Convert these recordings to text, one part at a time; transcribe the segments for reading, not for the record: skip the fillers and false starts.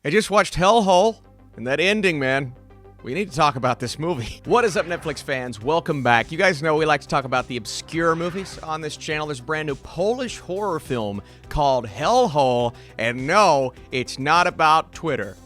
I just watched Hellhole, and that ending, man. We need to talk about this movie. What is up, Netflix fans? Welcome back. You guys know we like to talk about the obscure movies on this channel. There's a brand new Polish horror film called Hellhole, and no, it's not about Twitter.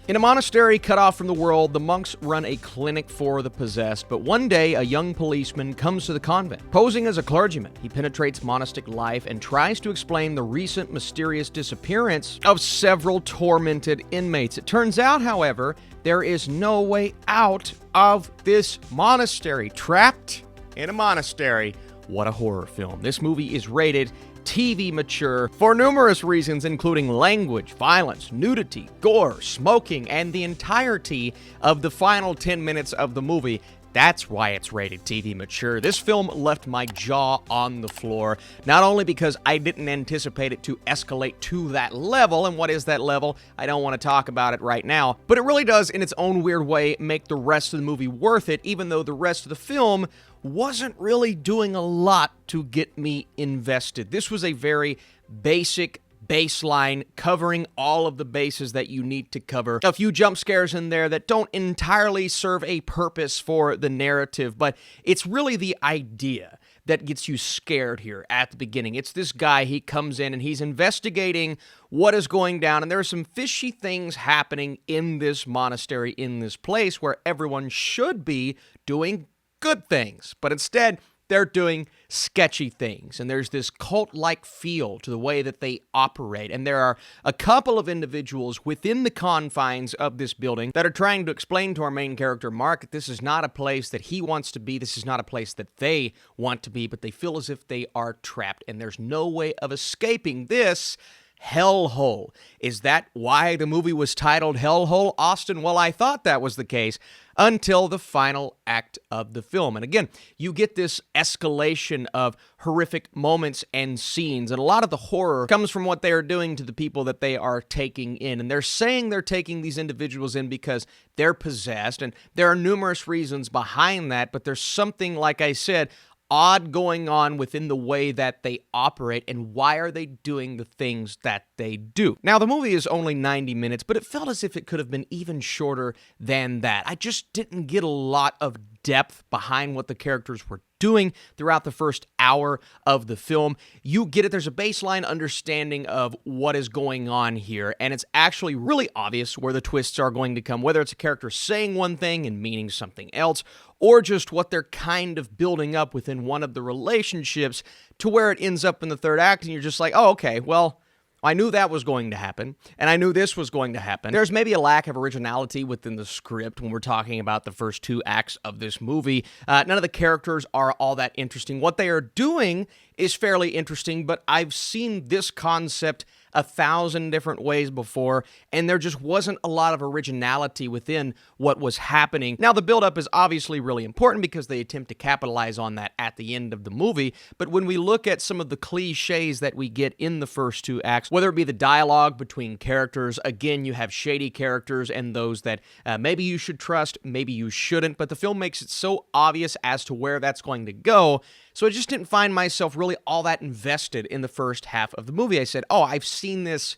In a monastery cut off from the world, the monks run a clinic for the possessed, but one day a young policeman comes to the convent. Posing as a clergyman, he penetrates monastic life and tries to explain the recent mysterious disappearance of several tormented inmates. It turns out, however, there is no way out of this monastery. Trapped in a monastery. What a horror film. This movie is rated TV mature for numerous reasons, including language, violence, nudity, gore, smoking, and the entirety of the final 10 minutes of the movie. That's why it's rated TV mature. This film left my jaw on the floor, not only because I didn't anticipate it to escalate to that level, and what is that level? I don't want to talk about it right now, but it really does, in its own weird way, make the rest of the movie worth it, even though the rest of the film wasn't really doing a lot to get me invested. This was a very basic baseline covering all of the bases that you need to cover. A few jump scares in there that don't entirely serve a purpose for the narrative, but it's really the idea that gets you scared here at the beginning. It's this guy, he comes in and he's investigating what is going down, and there are some fishy things happening in this monastery, in this place where everyone should be doing good things, but instead they're doing sketchy things, and there's this cult-like feel to the way that they operate, and there are a couple of individuals within the confines of this building that are trying to explain to our main character, Mark, that this is not a place that he wants to be, this is not a place that they want to be, but they feel as if they are trapped, and there's no way of escaping this hellhole. Is that why the movie was titled Hellhole, Austin? Well, I thought that was the case until the final act of the film. And again, you get this escalation of horrific moments and scenes, and a lot of the horror comes from what they are doing to the people that they are taking in. And they're saying they're taking these individuals in because they're possessed, and there are numerous reasons behind that, but there's something, like I said, odd going on within the way that they operate, and why are they doing the things that they do. Now, the movie is only 90 minutes, but it felt as if it could have been even shorter than that. I just didn't get a lot of depth behind what the characters were doing throughout the first hour of the film. You get it, there's a baseline understanding of what is going on here, and it's actually really obvious where the twists are going to come, whether it's a character saying one thing and meaning something else, or just what they're kind of building up within one of the relationships to where it ends up in the third act, and you're just like, oh, okay, well, I knew that was going to happen, and I knew this was going to happen. There's maybe a lack of originality within the script when we're talking about the first two acts of this movie. None of the characters are all that interesting. What they are doing is fairly interesting, but I've seen this concept 1,000 different ways before, and there just wasn't a lot of originality within what was happening. Now, the buildup is obviously really important because they attempt to capitalize on that at the end of the movie, but when we look at some of the cliches that we get in the first two acts, whether it be the dialogue between characters, again, you have shady characters and those that maybe you should trust, maybe you shouldn't, but the film makes it so obvious as to where that's going to go. So I just didn't find myself really all that invested in the first half of the movie. I said, oh, I've seen this.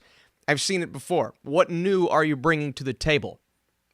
I've seen it before. What new are you bringing to the table?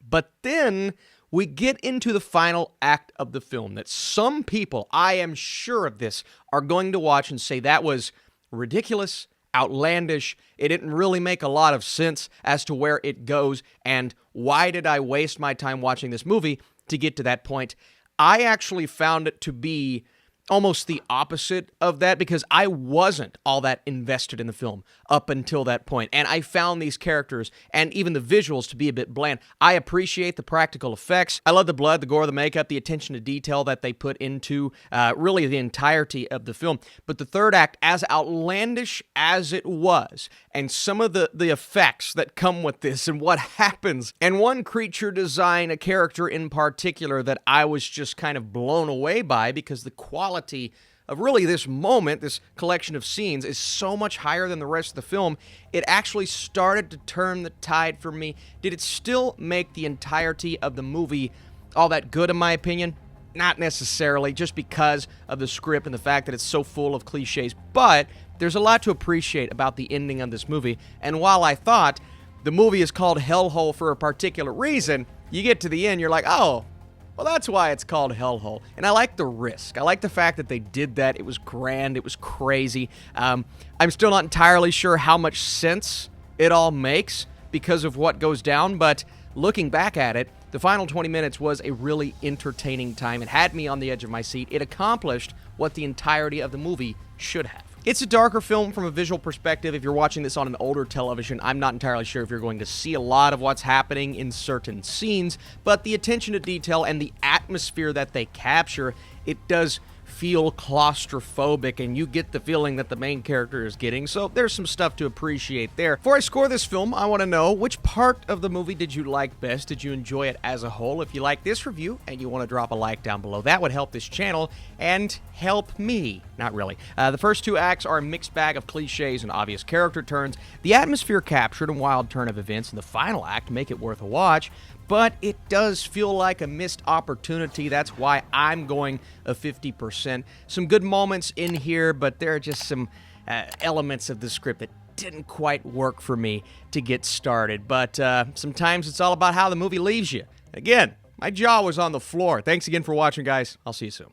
But then we get into the final act of the film that some people, I am sure of this, are going to watch and say that was ridiculous, outlandish. It didn't really make a lot of sense as to where it goes, and why did I waste my time watching this movie to get to that point? I actually found it to be almost the opposite of that, because I wasn't all that invested in the film up until that point, and I found these characters and even the visuals to be a bit bland. I appreciate the practical effects. I love the blood, the gore, the makeup, the attention to detail that they put into really the entirety of the film. But the third act, as outlandish as it was, and some of the effects that come with this and what happens, and one creature design, a character in particular that I was just kind of blown away by, because the quality of really this moment, this collection of scenes, is so much higher than the rest of the film. It actually started to turn the tide for me. Did it still make the entirety of the movie all that good, in my opinion? Not necessarily, just because of the script and the fact that it's so full of cliches, but there's a lot to appreciate about the ending of this movie, and while I thought the movie is called Hellhole for a particular reason, you get to the end, you're like, oh, well, that's why it's called Hellhole. And I like the risk. I like the fact that they did that. It was grand. It was crazy. I'm still not entirely sure how much sense it all makes because of what goes down, but looking back at it, the final 20 minutes was a really entertaining time. It had me on the edge of my seat. It accomplished what the entirety of the movie should have. It's a darker film from a visual perspective. If you're watching this on an older television, I'm not entirely sure if you're going to see a lot of what's happening in certain scenes, but the attention to detail and the atmosphere that they capture, it does feel claustrophobic, and you get the feeling that the main character is getting, so there's some stuff to appreciate there. Before I score this film, I want to know, which part of the movie did you like best? Did you enjoy it as a whole? If you like this review and you want to drop a like down below, that would help this channel and help me. Not really. The first two acts are a mixed bag of cliches and obvious character turns. The atmosphere captured and wild turn of events in the final act make it worth a watch, but it does feel like a missed opportunity. That's why I'm going a 50%. Some good moments in here, but there are just some elements of the script that didn't quite work for me to get started. But sometimes it's all about how the movie leaves you. Again, my jaw was on the floor. Thanks again for watching, guys. I'll see you soon.